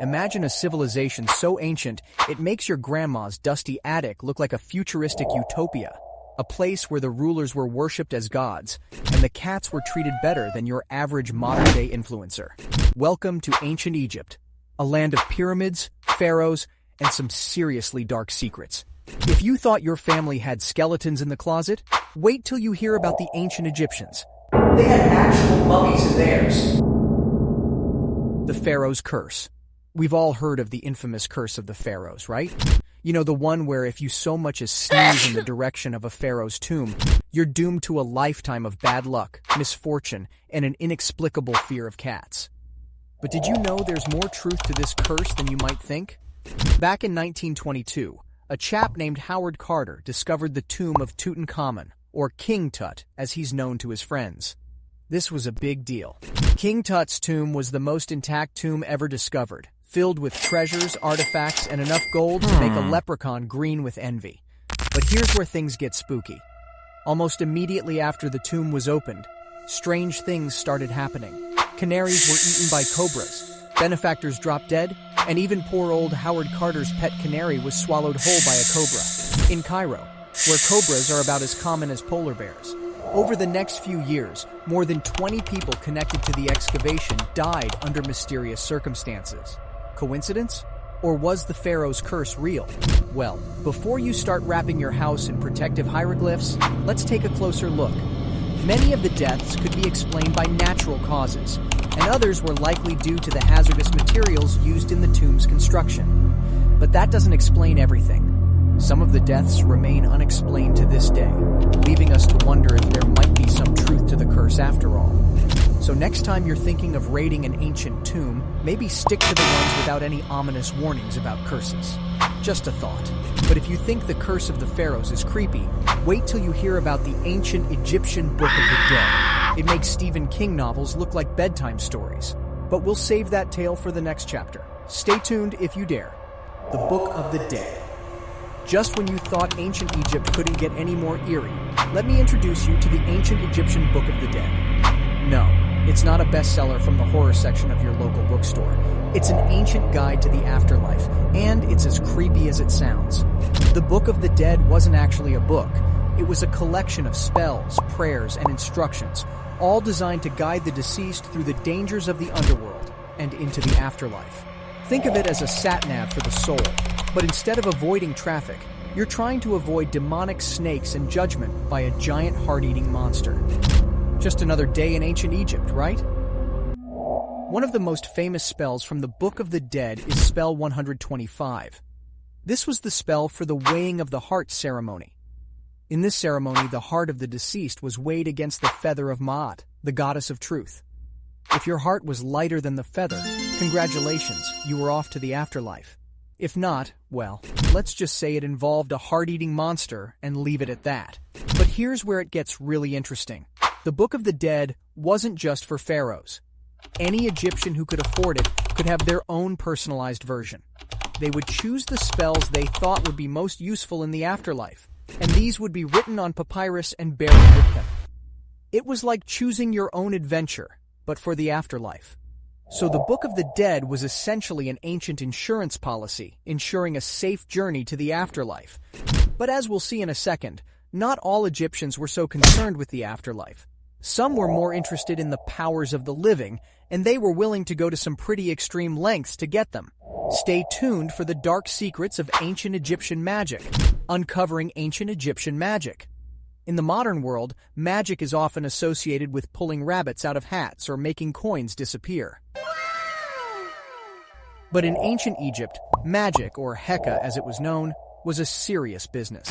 Imagine a civilization so ancient, it makes your grandma's dusty attic look like a futuristic utopia. A place where the rulers were worshipped as gods, and the cats were treated better than your average modern-day influencer. Welcome to ancient Egypt, a land of pyramids, pharaohs, and some seriously dark secrets. If you thought your family had skeletons in the closet, wait till you hear about the ancient Egyptians. They had actual mummies in theirs. The Pharaohs Curse. We've all heard of the infamous curse of the pharaohs, right? You know, the one where if you so much as sneeze in the direction of a pharaoh's tomb, you're doomed to a lifetime of bad luck, misfortune, and an inexplicable fear of cats. But did you know there's more truth to this curse than you might think? Back in 1922, a chap named Howard Carter discovered the tomb of Tutankhamun, or King Tut, as he's known to his friends. This was a big deal. King Tut's tomb was the most intact tomb ever discovered, filled with treasures, artifacts, and enough gold to make a leprechaun green with envy. But here's where things get spooky. Almost immediately after the tomb was opened, strange things started happening. Canaries were eaten by cobras, benefactors dropped dead, and even poor old Howard Carter's pet canary was swallowed whole by a cobra. In Cairo, where cobras are about as common as polar bears. Over the next few years, more than 20 people connected to the excavation died under mysterious circumstances. Coincidence? Or was the Pharaoh's curse real? Well, before you start wrapping your house in protective hieroglyphs, let's take a closer look. Many of the deaths could be explained by natural causes, and others were likely due to the hazardous materials used in the tomb's construction. But that doesn't explain everything. Some of the deaths remain unexplained to this day, leaving us to wonder if there might be some truth to the curse after all. So next time you're thinking of raiding an ancient tomb, maybe stick to the ones without any ominous warnings about curses. Just a thought. But if you think the curse of the pharaohs is creepy, wait till you hear about the ancient Egyptian Book of the Dead. It makes Stephen King novels look like bedtime stories. But we'll save that tale for the next chapter. Stay tuned if you dare. The Book of the Dead. Just when you thought ancient Egypt couldn't get any more eerie, let me introduce you to the ancient Egyptian Book of the Dead. No, it's not a bestseller from the horror section of your local bookstore. It's an ancient guide to the afterlife, and it's as creepy as it sounds. The Book of the Dead wasn't actually a book. It was a collection of spells, prayers, and instructions, all designed to guide the deceased through the dangers of the underworld and into the afterlife. Think of it as a sat-nav for the soul, but instead of avoiding traffic, you're trying to avoid demonic snakes and judgment by a giant heart-eating monster. Just another day in ancient Egypt, right? One of the most famous spells from the Book of the Dead is spell 125. This was the spell for the weighing of the heart ceremony. In this ceremony, the heart of the deceased was weighed against the feather of Ma'at, the goddess of truth. If your heart was lighter than the feather, congratulations, you were off to the afterlife. If not, well, let's just say it involved a heart-eating monster and leave it at that. But here's where it gets really interesting. The Book of the Dead wasn't just for pharaohs. Any Egyptian who could afford it could have their own personalized version. They would choose the spells they thought would be most useful in the afterlife, and these would be written on papyrus and buried with them. It was like choosing your own adventure, but for the afterlife. So the Book of the Dead was essentially an ancient insurance policy, ensuring a safe journey to the afterlife. But as we'll see in a second, not all Egyptians were so concerned with the afterlife. Some were more interested in the powers of the living, and they were willing to go to some pretty extreme lengths to get them. Stay tuned for the dark secrets of ancient Egyptian magic, uncovering ancient Egyptian magic. In the modern world, magic is often associated with pulling rabbits out of hats or making coins disappear. But in ancient Egypt, magic, or Heka as it was known, was a serious business.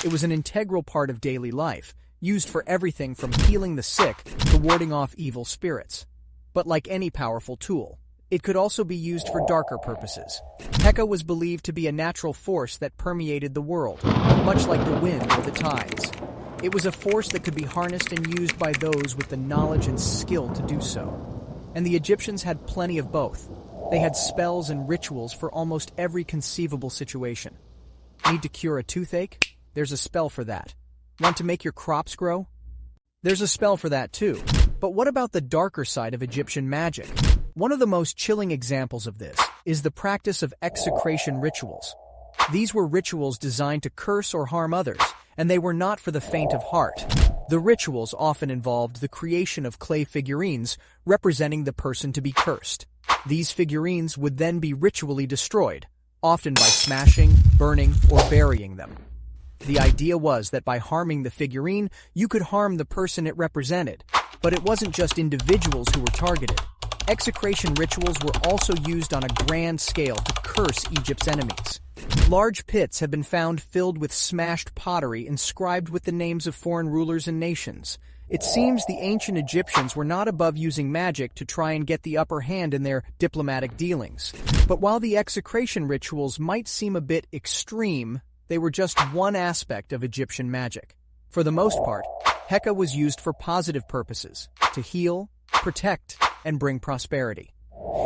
It was an integral part of daily life, used for everything from healing the sick to warding off evil spirits. But like any powerful tool, it could also be used for darker purposes. Heka was believed to be a natural force that permeated the world, much like the wind or the tides. It was a force that could be harnessed and used by those with the knowledge and skill to do so. And the Egyptians had plenty of both. They had spells and rituals for almost every conceivable situation. Need to cure a toothache? There's a spell for that. Want to make your crops grow? There's a spell for that too. But what about the darker side of Egyptian magic? One of the most chilling examples of this is the practice of execration rituals. These were rituals designed to curse or harm others, and they were not for the faint of heart. The rituals often involved the creation of clay figurines representing the person to be cursed. These figurines would then be ritually destroyed, often by smashing, burning, or burying them. The idea was that by harming the figurine, you could harm the person it represented, but it wasn't just individuals who were targeted. Execration rituals were also used on a grand scale to curse Egypt's enemies. Large pits have been found filled with smashed pottery inscribed with the names of foreign rulers and nations. It seems the ancient Egyptians were not above using magic to try and get the upper hand in their diplomatic dealings. But while the execration rituals might seem a bit extreme, they were just one aspect of Egyptian magic. For the most part, Heka was used for positive purposes, to heal, protect, and bring prosperity.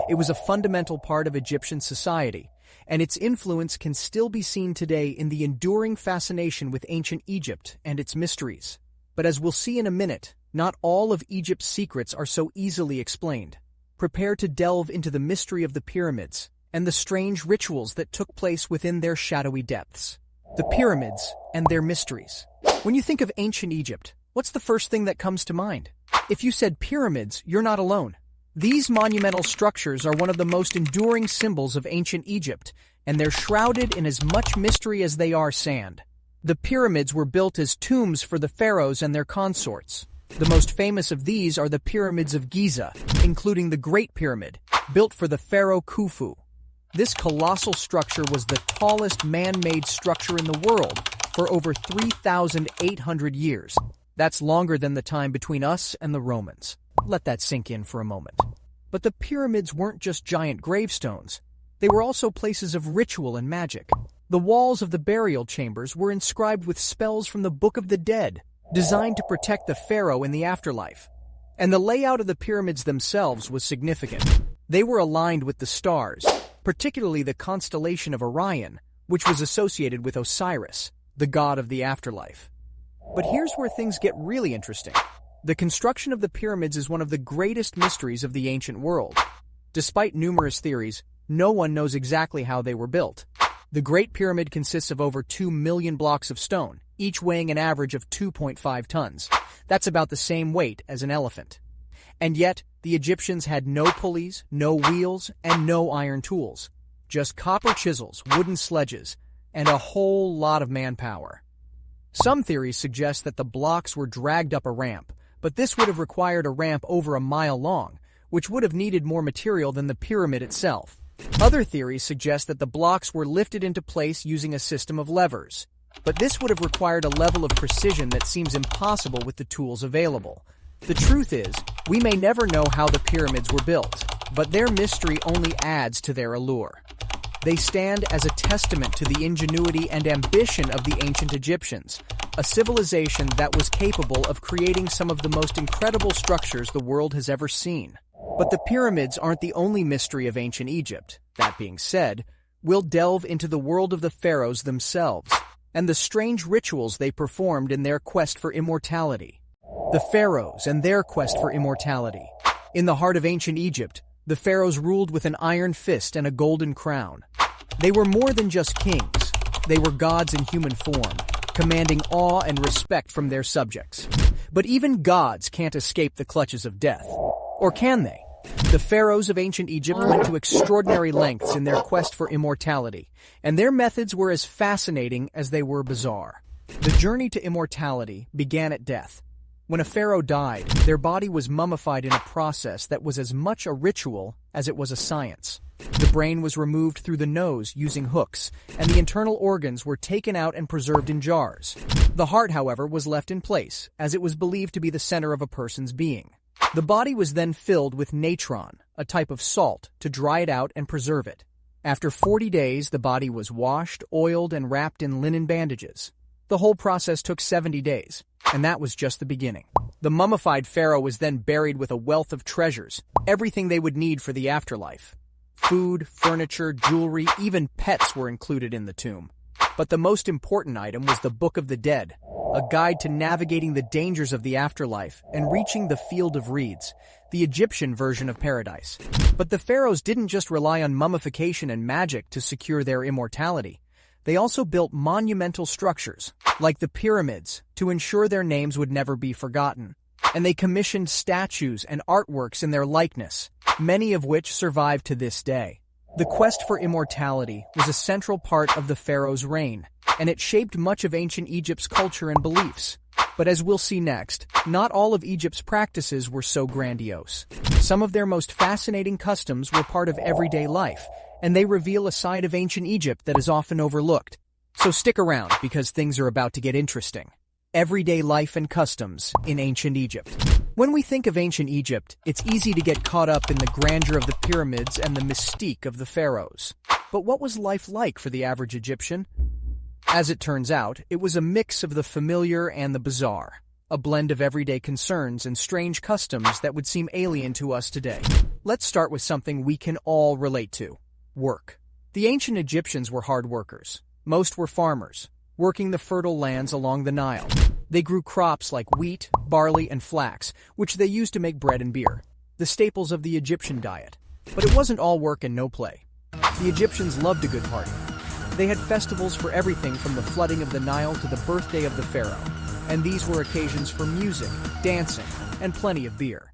It was a fundamental part of Egyptian society, and its influence can still be seen today in the enduring fascination with ancient Egypt and its mysteries. But as we'll see in a minute, not all of Egypt's secrets are so easily explained. Prepare to delve into the mystery of the pyramids and the strange rituals that took place within their shadowy depths. The pyramids and their mysteries. When you think of ancient Egypt, what's the first thing that comes to mind? If you said pyramids, you're not alone. These monumental structures are one of the most enduring symbols of ancient Egypt, and they're shrouded in as much mystery as they are sand. The pyramids were built as tombs for the pharaohs and their consorts. The most famous of these are the pyramids of Giza, including the Great Pyramid, built for the pharaoh Khufu. This colossal structure was the tallest man-made structure in the world for over 3,800 years. That's longer than the time between us and the Romans. Let that sink in for a moment. But the pyramids weren't just giant gravestones. They were also places of ritual and magic. The walls of the burial chambers were inscribed with spells from the Book of the Dead, designed to protect the pharaoh in the afterlife. And the layout of the pyramids themselves was significant. They were aligned with the stars, particularly the constellation of Orion, which was associated with Osiris, the god of the afterlife. But here's where things get really interesting. The construction of the pyramids is one of the greatest mysteries of the ancient world. Despite numerous theories, no one knows exactly how they were built. The Great Pyramid consists of over 2 million blocks of stone, each weighing an average of 2.5 tons. That's about the same weight as an elephant. And yet, the Egyptians had no pulleys, no wheels, and no iron tools. Just copper chisels, wooden sledges, and a whole lot of manpower. Some theories suggest that the blocks were dragged up a ramp, but this would have required a ramp over a mile long, which would have needed more material than the pyramid itself. Other theories suggest that the blocks were lifted into place using a system of levers, but this would have required a level of precision that seems impossible with the tools available. The truth is, we may never know how the pyramids were built, but their mystery only adds to their allure. They stand as a testament to the ingenuity and ambition of the ancient Egyptians, a civilization that was capable of creating some of the most incredible structures the world has ever seen. But the pyramids aren't the only mystery of ancient Egypt. That being said, we'll delve into the world of the pharaohs themselves and the strange rituals they performed in their quest for immortality. The pharaohs and their quest for immortality. In the heart of ancient Egypt, the pharaohs ruled with an iron fist and a golden crown. They were more than just kings. They were gods in human form, commanding awe and respect from their subjects. But even gods can't escape the clutches of death. Or can they? The pharaohs of ancient Egypt went to extraordinary lengths in their quest for immortality, and their methods were as fascinating as they were bizarre. The journey to immortality began at death. When a pharaoh died, their body was mummified in a process that was as much a ritual as it was a science. The brain was removed through the nose using hooks, and the internal organs were taken out and preserved in jars. The heart, however, was left in place, as it was believed to be the center of a person's being. The body was then filled with natron, a type of salt, to dry it out and preserve it. After 40 days, the body was washed, oiled, and wrapped in linen bandages. The whole process took 70 days, and that was just the beginning. The mummified pharaoh was then buried with a wealth of treasures, everything they would need for the afterlife. Food, furniture, jewelry, even pets were included in the tomb. But the most important item was the Book of the Dead. a guide to navigating the dangers of the afterlife and reaching the field of reeds, the Egyptian version of paradise. But the pharaohs didn't just rely on mummification and magic to secure their immortality. They also built monumental structures, like the pyramids, to ensure their names would never be forgotten. And they commissioned statues and artworks in their likeness, many of which survive to this day. The quest for immortality was a central part of the pharaoh's reign, and it shaped much of ancient Egypt's culture and beliefs. But as we'll see next, not all of Egypt's practices were so grandiose. Some of their most fascinating customs were part of everyday life, and they reveal a side of ancient Egypt that is often overlooked. So stick around, because things are about to get interesting. Everyday life and customs in ancient Egypt. When we think of ancient Egypt, it's easy to get caught up in the grandeur of the pyramids and the mystique of the pharaohs. But what was life like for the average Egyptian? As it turns out, it was a mix of the familiar and the bizarre, a blend of everyday concerns and strange customs that would seem alien to us today. Let's start with something we can all relate to: work. The ancient Egyptians were hard workers. Most were farmers, working the fertile lands along the Nile. They grew crops like wheat, barley, and flax, which they used to make bread and beer, the staples of the Egyptian diet. But it wasn't all work and no play. The Egyptians loved a good party. They had festivals for everything from the flooding of the Nile to the birthday of the pharaoh, and these were occasions for music, dancing, and plenty of beer.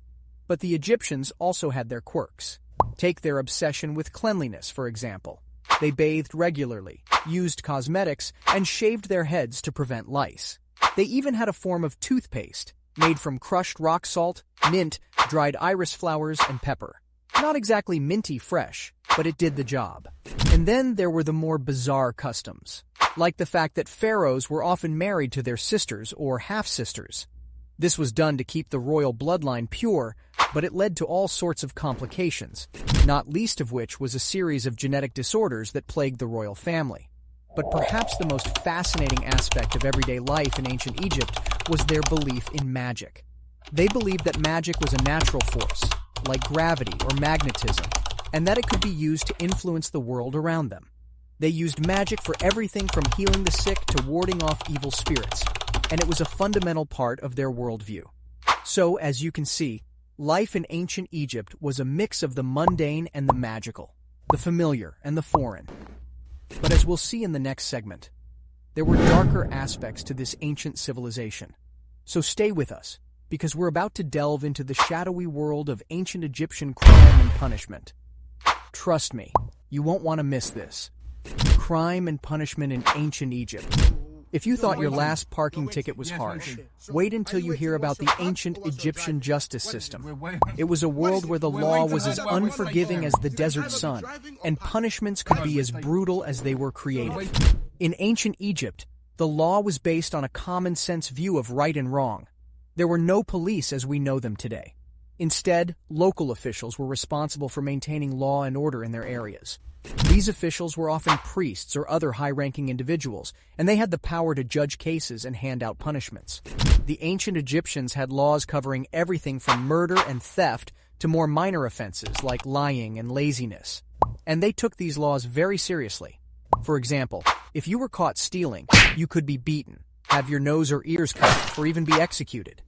But the Egyptians also had their quirks. Take their obsession with cleanliness, for example. They bathed regularly, used cosmetics, and shaved their heads to prevent lice. They even had a form of toothpaste, made from crushed rock salt, mint, dried iris flowers, and pepper. Not exactly minty fresh, but it did the job. And then there were the more bizarre customs, like the fact that pharaohs were often married to their sisters or half-sisters. This was done to keep the royal bloodline pure, but it led to all sorts of complications, not least of which was a series of genetic disorders that plagued the royal family. But perhaps the most fascinating aspect of everyday life in ancient Egypt was their belief in magic. They believed that magic was a natural force, like gravity or magnetism, and that it could be used to influence the world around them. They used magic for everything from healing the sick to warding off evil spirits, and it was a fundamental part of their worldview. So, as you can see, life in ancient Egypt was a mix of the mundane and the magical, the familiar and the foreign. But as we'll see in the next segment, there were darker aspects to this ancient civilization. So stay with us, because we're about to delve into the shadowy world of ancient Egyptian crime and punishment. Trust me, you won't want to miss this. Crime and punishment in ancient Egypt. If you thought your last parking ticket was harsh, wait until you hear about the ancient Egyptian justice system. It was a world where the law was as unforgiving as the desert sun, and punishments could be as brutal as they were creative. In ancient Egypt, the law was based on a common-sense view of right and wrong. There were no police as we know them today. Instead, local officials were responsible for maintaining law and order in their areas. These officials were often priests or other high-ranking individuals, and they had the power to judge cases and hand out punishments. The ancient Egyptians had laws covering everything from murder and theft to more minor offenses like lying and laziness. And they took these laws very seriously. For example, if you were caught stealing, you could be beaten, have your nose or ears cut off, or even be executed.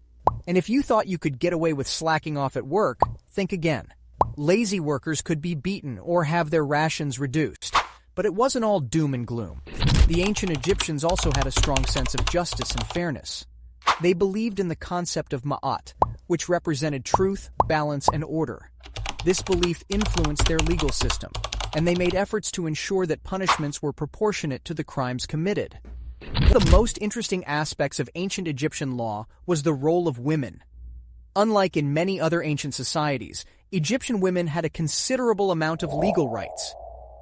And if you thought you could get away with slacking off at work, think again. Lazy workers could be beaten or have their rations reduced. But it wasn't all doom and gloom. The ancient Egyptians also had a strong sense of justice and fairness. They believed in the concept of ma'at, which represented truth, balance, and order. This belief influenced their legal system, and they made efforts to ensure that punishments were proportionate to the crimes committed. One of the most interesting aspects of ancient Egyptian law was the role of women. Unlike in many other ancient societies, Egyptian women had a considerable amount of legal rights.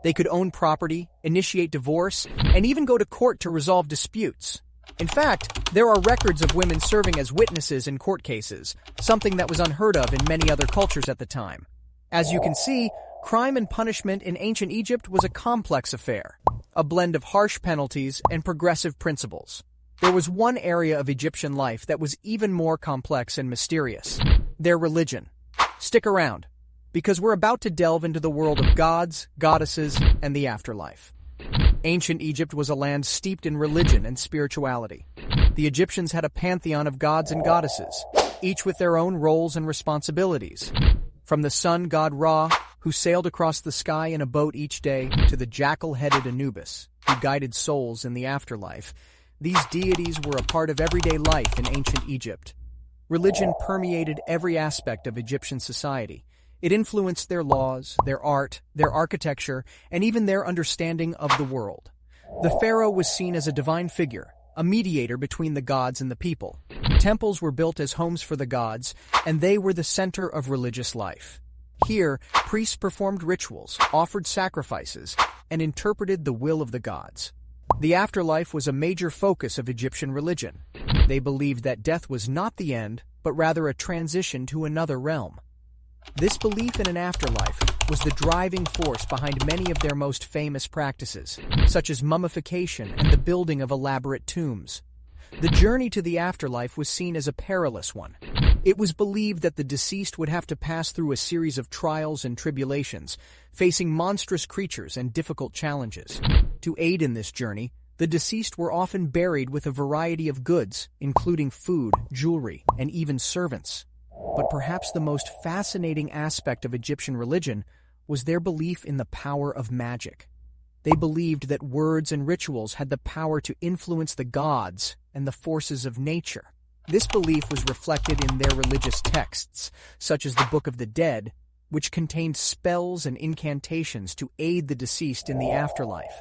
They could own property, initiate divorce, and even go to court to resolve disputes. In fact, there are records of women serving as witnesses in court cases, something that was unheard of in many other cultures at the time. As you can see, crime and punishment in ancient Egypt was a complex affair, a blend of harsh penalties and progressive principles. There was one area of Egyptian life that was even more complex and mysterious: their religion. Stick around, because we're about to delve into the world of gods, goddesses, and the afterlife. Ancient Egypt was a land steeped in religion and spirituality. The Egyptians had a pantheon of gods and goddesses, each with their own roles and responsibilities. From the sun god Ra, who sailed across the sky in a boat each day, to the jackal-headed Anubis, who guided souls in the afterlife, these deities were a part of everyday life in ancient Egypt. Religion permeated every aspect of Egyptian society. It influenced their laws, their art, their architecture, and even their understanding of the world. The pharaoh was seen as a divine figure, a mediator between the gods and the people. Temples were built as homes for the gods, and they were the center of religious life. Here, priests performed rituals, offered sacrifices, and interpreted the will of the gods. The afterlife was a major focus of Egyptian religion. They believed that death was not the end, but rather a transition to another realm. This belief in an afterlife was the driving force behind many of their most famous practices, such as mummification and the building of elaborate tombs. The journey to the afterlife was seen as a perilous one. It was believed that the deceased would have to pass through a series of trials and tribulations, facing monstrous creatures and difficult challenges. To aid in this journey, the deceased were often buried with a variety of goods, including food, jewelry, and even servants. But perhaps the most fascinating aspect of Egyptian religion was their belief in the power of magic. They believed that words and rituals had the power to influence the gods and the forces of nature. This belief was reflected in their religious texts, such as the Book of the Dead, which contained spells and incantations to aid the deceased in the afterlife.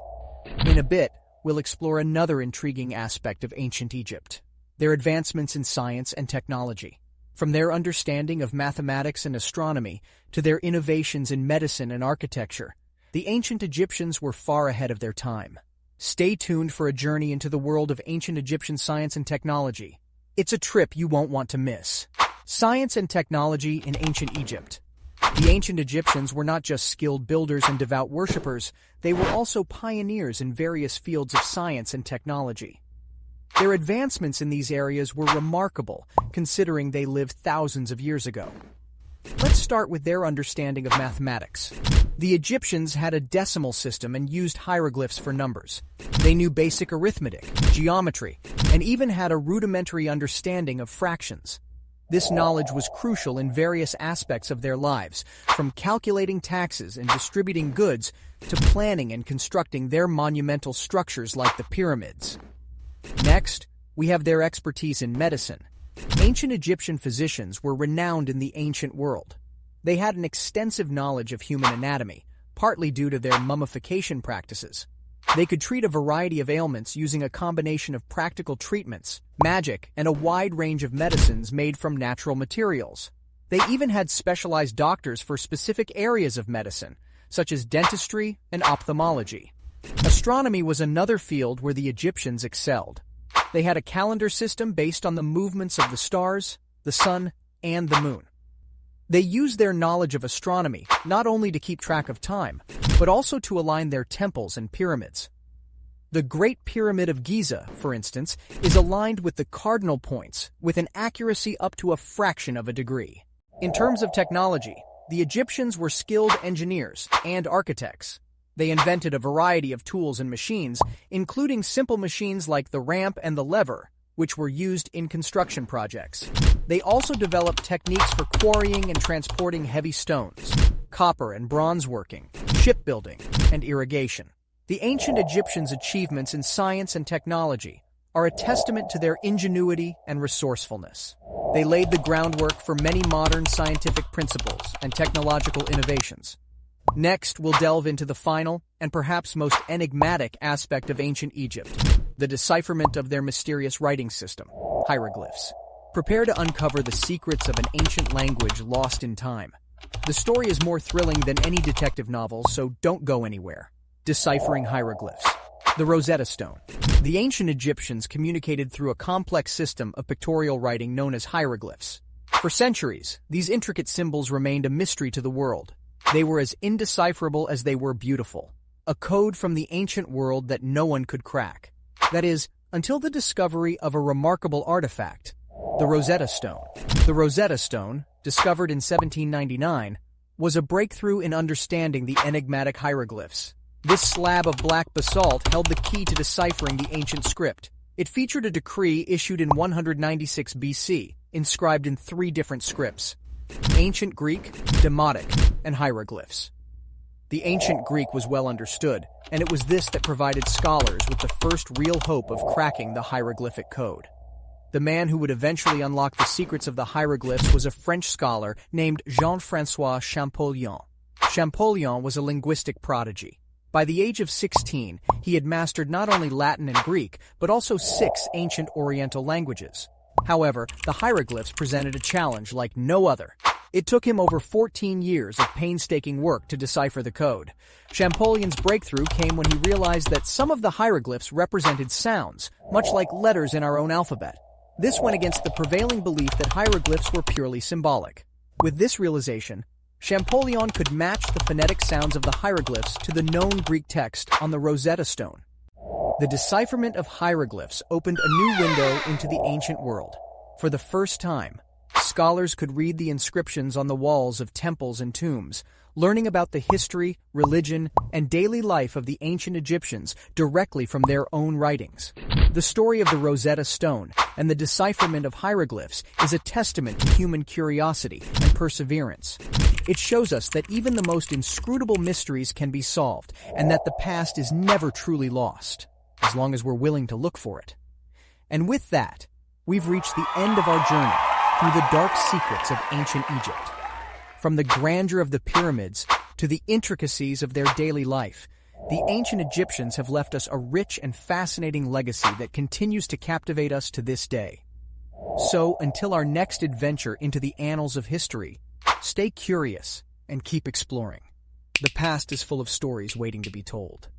In a bit, we'll explore another intriguing aspect of ancient Egypt: their advancements in science and technology. From their understanding of mathematics and astronomy to their innovations in medicine and architecture, the ancient Egyptians were far ahead of their time. Stay tuned for a journey into the world of ancient Egyptian science and technology. It's a trip you won't want to miss. Science and technology in ancient Egypt. The ancient Egyptians were not just skilled builders and devout worshippers, they were also pioneers in various fields of science and technology. Their advancements in these areas were remarkable, considering they lived thousands of years ago. Let's start with their understanding of mathematics. The Egyptians had a decimal system and used hieroglyphs for numbers. They knew basic arithmetic, geometry, and even had a rudimentary understanding of fractions. This knowledge was crucial in various aspects of their lives, from calculating taxes and distributing goods to planning and constructing their monumental structures like the pyramids. Next, we have their expertise in medicine. Ancient Egyptian physicians were renowned in the ancient world. They had an extensive knowledge of human anatomy, partly due to their mummification practices. They could treat a variety of ailments using a combination of practical treatments, magic, and a wide range of medicines made from natural materials. They even had specialized doctors for specific areas of medicine, such as dentistry and ophthalmology. Astronomy was another field where the Egyptians excelled. They had a calendar system based on the movements of the stars, the sun, and the moon. They used their knowledge of astronomy not only to keep track of time, but also to align their temples and pyramids. The Great Pyramid of Giza, for instance, is aligned with the cardinal points with an accuracy up to a fraction of a degree. In terms of technology, the Egyptians were skilled engineers and architects. They invented a variety of tools and machines, including simple machines like the ramp and the lever, which were used in construction projects. They also developed techniques for quarrying and transporting heavy stones, copper and bronze working, shipbuilding, and irrigation. The ancient Egyptians' achievements in science and technology are a testament to their ingenuity and resourcefulness. They laid the groundwork for many modern scientific principles and technological innovations. Next, we'll delve into the final and perhaps most enigmatic aspect of ancient Egypt: the decipherment of their mysterious writing system, hieroglyphs. Prepare to uncover the secrets of an ancient language lost in time. The story is more thrilling than any detective novel, so don't go anywhere. Deciphering hieroglyphs. The Rosetta Stone. The ancient Egyptians communicated through a complex system of pictorial writing known as hieroglyphs. For centuries, these intricate symbols remained a mystery to the world. They were as indecipherable as they were beautiful, a code from the ancient world that no one could crack. That is, until the discovery of a remarkable artifact, the Rosetta Stone. The Rosetta Stone, discovered in 1799, was a breakthrough in understanding the enigmatic hieroglyphs. This slab of black basalt held the key to deciphering the ancient script. It featured a decree issued in 196 BC, inscribed in 3 different scripts: Ancient Greek, Demotic, and hieroglyphs. The ancient Greek was well understood, and it was this that provided scholars with the first real hope of cracking the hieroglyphic code. The man who would eventually unlock the secrets of the hieroglyphs was a French scholar named Jean-François Champollion. Champollion was a linguistic prodigy. By the age of 16, he had mastered not only Latin and Greek, but also 6 ancient Oriental languages. However, the hieroglyphs presented a challenge like no other. It took him over 14 years of painstaking work to decipher the code. Champollion's breakthrough came when he realized that some of the hieroglyphs represented sounds, much like letters in our own alphabet. This went against the prevailing belief that hieroglyphs were purely symbolic. With this realization, Champollion could match the phonetic sounds of the hieroglyphs to the known Greek text on the Rosetta Stone. The decipherment of hieroglyphs opened a new window into the ancient world. For the first time, scholars could read the inscriptions on the walls of temples and tombs, learning about the history, religion, and daily life of the ancient Egyptians directly from their own writings. The story of the Rosetta Stone and the decipherment of hieroglyphs is a testament to human curiosity and perseverance. It shows us that even the most inscrutable mysteries can be solved, and that the past is never truly lost, as long as we're willing to look for it. And with that, we've reached the end of our journey through the dark secrets of ancient Egypt. From the grandeur of the pyramids to the intricacies of their daily life, the ancient Egyptians have left us a rich and fascinating legacy that continues to captivate us to this day. So, until our next adventure into the annals of history, stay curious and keep exploring. The past is full of stories waiting to be told.